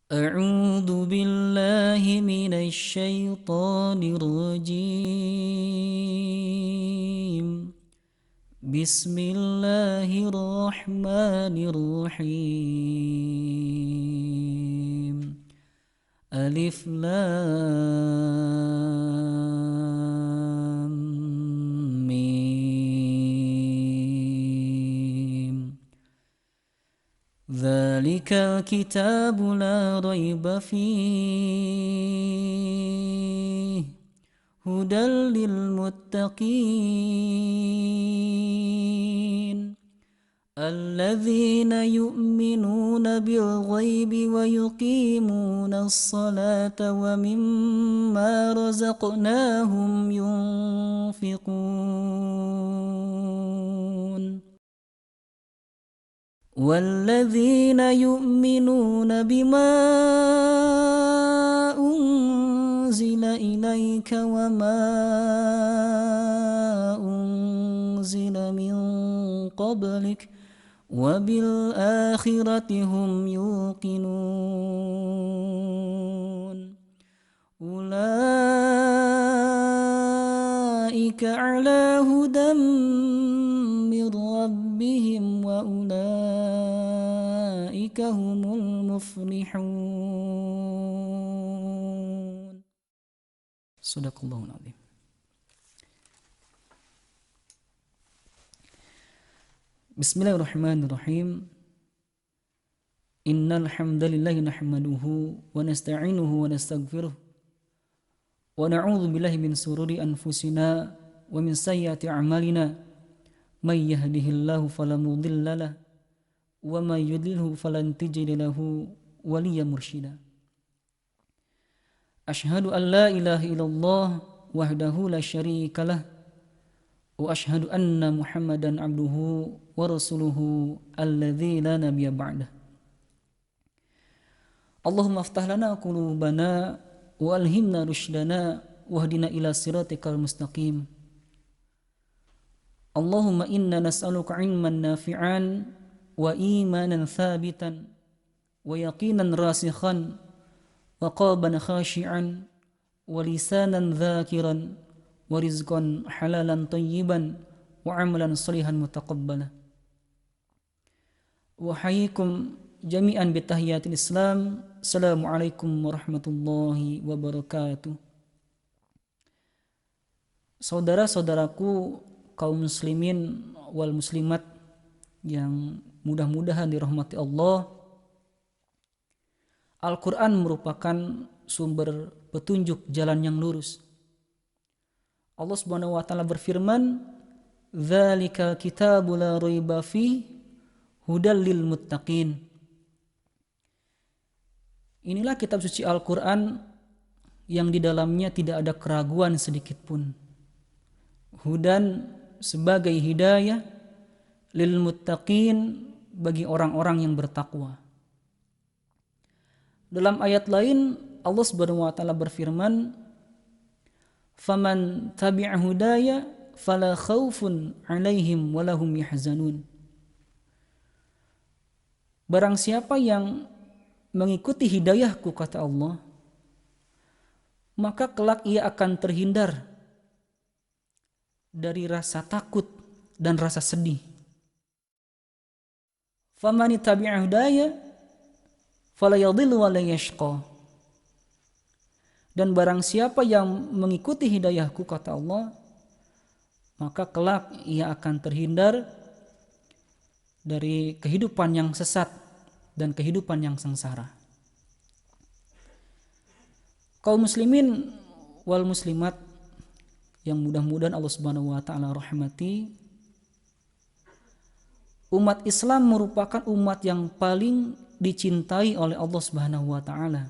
أعوذ بالله من الشيطان الرجيم. بسم الله الرحمن الرحيم. ألف لام ميم. ذلك الكتاب لا ريب فيه هدى للمتقين الذين يؤمنون بالغيب ويقيمون الصلاة ومما رزقناهم ينفقون والذين يؤمنون بما أنزل إليك وما أنزل من قبلك وبالآخرة هم يوقنون أولئك على هدى من ربهم وأولئك هم المفلحون. صدق الله العظيم. بسم الله الرحمن الرحيم. إن الحمد لله نحمده ونستعينه ونستغفره ونعوذ بالله من شرور أنفسنا ومن سيئات أعمالنا من يهده الله فلا مضل له ومن يضلله فلن تجد له وليا مرشدا. أشهد أن لا إله إلا الله وحده لا شريك له وأشهد أن محمدا عبده ورسوله الذي لا نبي بعده. اللهم افتح لنا قلوبنا وألهمنا رشدنا واهدنا إلى صراطك المستقيم. اللهم إنا نسألك علما نافعا وإيمانا ثابتا ويقينا راسخا وقلبا خاشعا ولسانا ذاكرا ورزقا حلالا طيبا وعملا صالحا متقبلا. وحييكم جميعا بتحيات الإسلام. السلام عليكم ورحمة الله وبركاته. Saudara-saudaraku kaum muslimin wal muslimat yang mudah-mudahan dirahmati Allah, Al-Quran merupakan sumber petunjuk jalan yang lurus. Allah Subhanahu wa taala berfirman, "Dzalikal kitabu la raiba fihi hudal lil muttaqin." Inilah kitab suci Al-Quran yang di dalamnya tidak ada keraguan sedikit pun. Hudan sebagai hidayah, lil muttaqin bagi orang-orang yang bertakwa. Dalam ayat lain Allah Subhanahu wa taala berfirman, "Faman tabi'a hudaya fala khaufun 'alaihim wa lahum yahzanun." Barang siapa yang mengikuti hidayahku, kata Allah, maka kelak ia akan terhindar dari rasa takut dan rasa sedih. Faman tabi'a hudaya fala yadhillu wa la yashqa. Dan barang siapa yang mengikuti hidayahku, kata Allah, maka kelak ia akan terhindar dari kehidupan yang sesat dan kehidupan yang sengsara. Kaum muslimin wal muslimat yang mudah-mudahan Allah Subhanahu wa taala rahmati, umat Islam merupakan umat yang paling dicintai oleh Allah Subhanahu wa taala.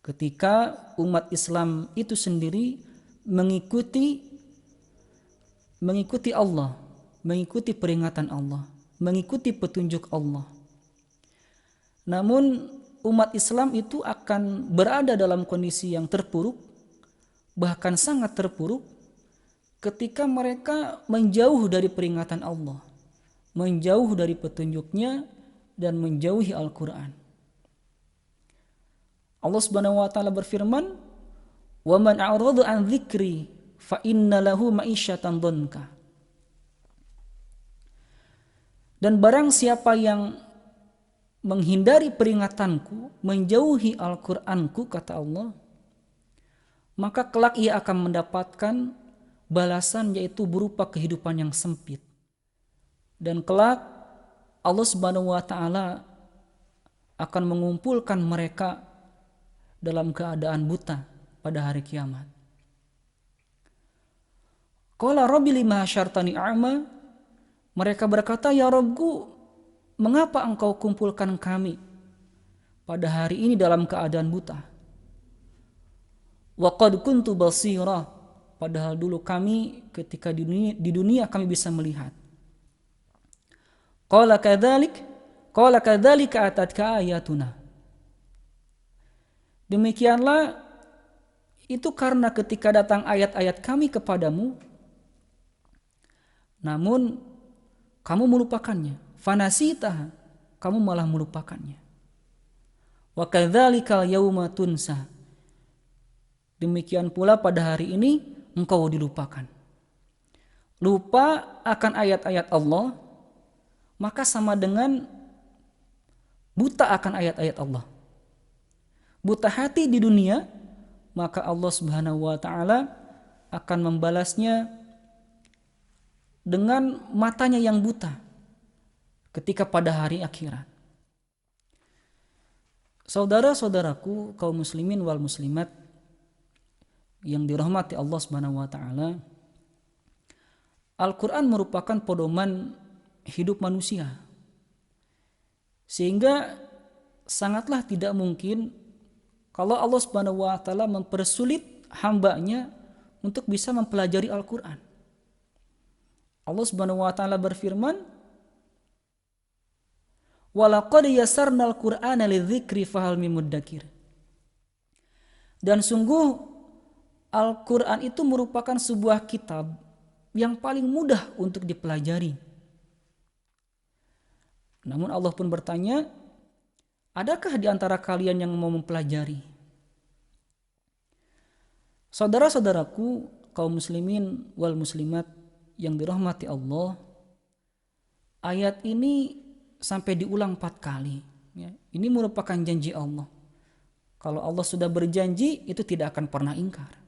Ketika umat Islam itu sendiri mengikuti Allah, mengikuti peringatan Allah, mengikuti petunjuk Allah. Namun umat Islam itu akan berada dalam kondisi yang terpuruk, bahkan sangat terpuruk, ketika mereka menjauh dari peringatan Allah, menjauh dari petunjuknya, dan menjauhi Al-Quran. Allah Subhanahu wa taala berfirman, "Wa man a'rada an dzikri fa inna lahu ma'isyatan dhanka." Dan barang siapa yang menghindari peringatanku, menjauhi Al-Qur'anku, kata Allah, maka kelak ia akan mendapatkan balasan, yaitu berupa kehidupan yang sempit. Dan kelak Allah Subhanahu wa taala akan mengumpulkan mereka dalam keadaan buta pada hari kiamat. Qala rabbi lima hasyartani a'ma. Mereka berkata, ya Rabbku, mengapa engkau kumpulkan kami pada hari ini dalam keadaan buta? Wa qad kuntu basira. Padahal dulu kami ketika di dunia kami bisa melihat. Qala kadzalika atatka ayatuna. Demikianlah itu karena ketika datang ayat-ayat kami kepadamu, namun kamu melupakannya. Fanasitaha, kamu malah melupakannya. Wa kadzalikal yauma tunsa. Demikian pula pada hari ini engkau dilupakan. Lupa akan ayat-ayat Allah, maka sama dengan buta akan ayat-ayat Allah. Buta hati di dunia, maka Allah Subhanahu wa taala akan membalasnya dengan matanya yang buta ketika pada hari akhirat. Saudara-saudaraku kaum muslimin wal muslimat yang dirahmati Allah Subhanahu wa taala, Al-Qur'an merupakan pedoman hidup manusia. Sehingga sangatlah tidak mungkin kalau Allah Subhanahu wa taala mempersulit hambanya untuk bisa mempelajari Al-Qur'an. Allah Subhanahu wa taala berfirman, "Walaqad yassarnal Qur'ana lidzikri fahal mim muddakir." Dan sungguh Al-Qur'an itu merupakan sebuah kitab yang paling mudah untuk dipelajari. Namun Allah pun bertanya, adakah di antara kalian yang mau mempelajari? Saudara-saudaraku kaum muslimin wal muslimat yang dirahmati Allah, ayat ini sampai diulang 4 kali. Ini merupakan janji Allah. Kalau Allah sudah berjanji, itu tidak akan pernah ingkar.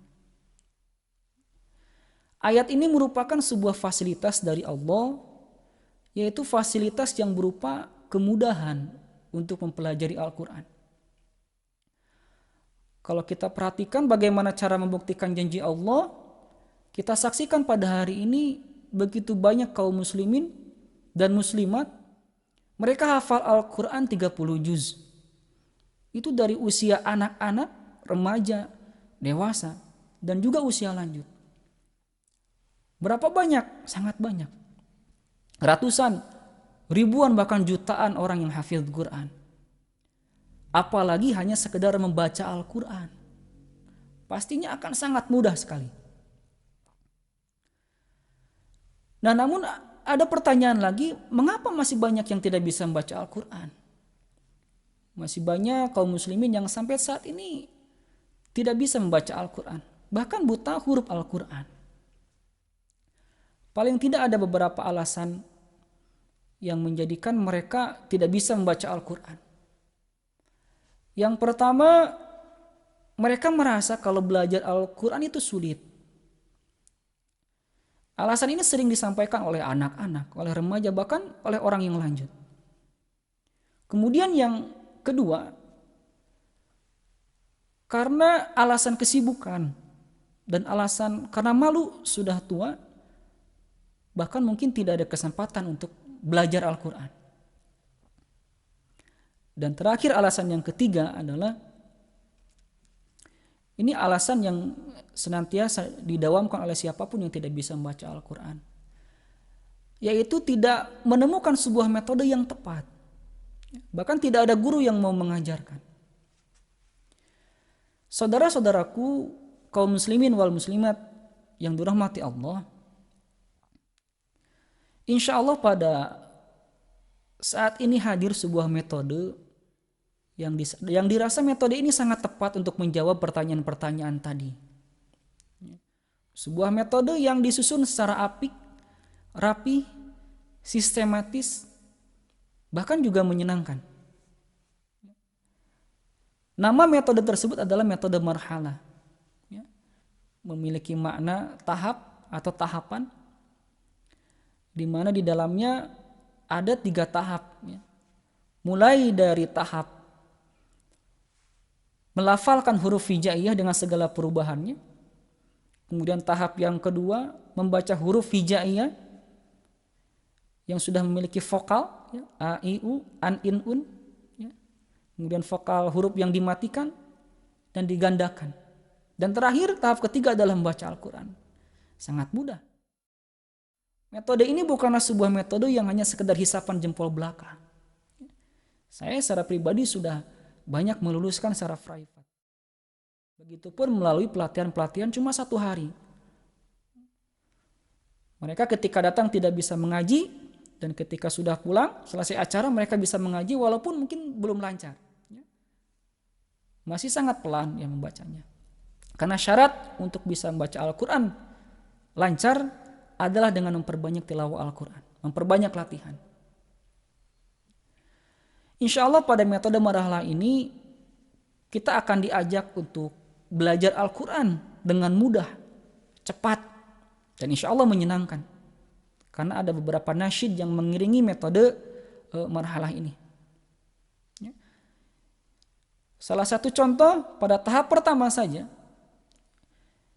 Ayat ini merupakan sebuah fasilitas dari Allah, yaitu fasilitas yang berupa kemudahan untuk mempelajari Al-Quran. Kalau kita perhatikan bagaimana cara membuktikan janji Allah, kita saksikan pada hari ini begitu banyak kaum muslimin dan muslimat, mereka hafal Al-Quran 30 juz. Itu dari usia anak-anak, remaja, dewasa, dan juga usia lanjut. Berapa banyak? Sangat banyak. Ratusan, ribuan, bahkan jutaan orang yang hafidh Quran. Apalagi hanya sekedar membaca Al-Quran. Pastinya akan sangat mudah sekali. Nah, namun ada pertanyaan lagi, mengapa masih banyak yang tidak bisa membaca Al-Quran? Masih banyak kaum muslimin yang sampai saat ini tidak bisa membaca Al-Quran. Bahkan buta huruf Al-Quran. Paling tidak ada beberapa alasan yang menjadikan mereka tidak bisa membaca Al-Quran. Yang pertama, mereka merasa kalau belajar Al-Quran itu sulit. Alasan ini sering disampaikan oleh anak-anak, oleh remaja, bahkan oleh orang yang lanjut. Kemudian yang kedua, karena alasan kesibukan dan alasan karena malu sudah tua, bahkan mungkin tidak ada kesempatan untuk belajar Al-Quran. Dan terakhir alasan yang ketiga adalah, ini alasan yang senantiasa didawamkan oleh siapapun yang tidak bisa membaca Al-Quran, yaitu tidak menemukan sebuah metode yang tepat. Bahkan tidak ada guru yang mau mengajarkan. Saudara-saudaraku kaum muslimin wal muslimat yang dirahmati Allah, insya Allah pada saat ini hadir sebuah metode yang dirasa metode ini sangat tepat untuk menjawab pertanyaan-pertanyaan tadi. Sebuah metode yang disusun secara apik, rapi, sistematis, bahkan juga menyenangkan. Nama metode tersebut adalah metode marhalah. Memiliki makna tahap atau tahapan, di mana di dalamnya ada 3 tahap. Mulai dari tahap melafalkan huruf hijaiyah dengan segala perubahannya. Kemudian tahap yang kedua, membaca huruf hijaiyah yang sudah memiliki vokal, a, i, u, an, in, un. Kemudian vokal huruf yang dimatikan dan digandakan. Dan terakhir, tahap ketiga adalah membaca Al-Quran. Sangat mudah. Metode ini bukanlah sebuah metode yang hanya sekedar hisapan jempol belaka. Saya secara pribadi sudah banyak meluluskan secara private. Begitupun melalui pelatihan-pelatihan cuma 1 hari. Mereka ketika datang tidak bisa mengaji, dan ketika sudah pulang, selesai acara mereka bisa mengaji walaupun mungkin belum lancar. Masih sangat pelan yang membacanya. Karena syarat untuk bisa membaca Al-Quran lancar adalah dengan memperbanyak tilawah Al-Quran, memperbanyak latihan. Insya Allah pada metode marhalah ini kita akan diajak untuk belajar Al-Quran dengan mudah, cepat, dan insya Allah menyenangkan. Karena ada beberapa nasyid yang mengiringi metode marhalah ini. Salah satu contoh pada tahap pertama saja.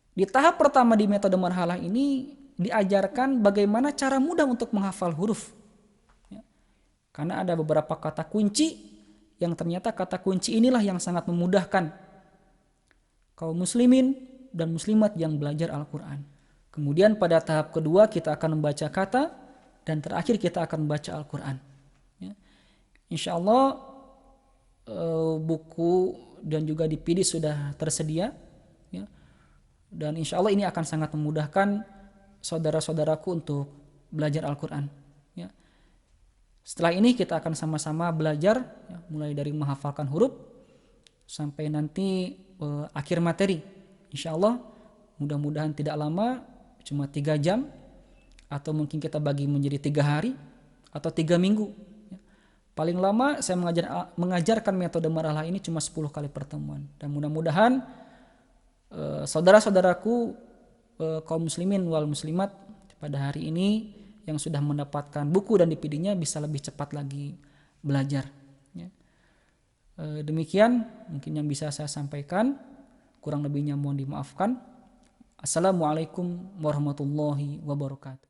Di tahap pertama di metode marhalah ini diajarkan bagaimana cara mudah untuk menghafal huruf. Karena ada beberapa kata kunci yang ternyata kata kunci inilah yang sangat memudahkan kaum muslimin dan muslimat yang belajar Al-Quran. Kemudian pada tahap kedua kita akan membaca kata, dan terakhir kita akan membaca Al-Quran. Insya Allah buku dan juga DVD sudah tersedia. Dan insya Allah ini akan sangat memudahkan saudara-saudaraku untuk belajar Al-Quran. Setelah ini kita akan sama-sama belajar, mulai dari menghafalkan huruf sampai nanti akhir materi. Insya Allah mudah-mudahan tidak lama, cuma 3 jam, atau mungkin kita bagi menjadi 3 hari atau 3 minggu. Paling lama saya mengajarkan metode marhalah ini cuma 10 kali pertemuan. Dan mudah-mudahan saudara-saudaraku kaum muslimin wal muslimat pada hari ini yang sudah mendapatkan buku dan DVD-nya bisa lebih cepat lagi belajar. Demikian mungkin yang bisa saya sampaikan, kurang lebihnya mohon dimaafkan. Assalamualaikum warahmatullahi wabarakatuh.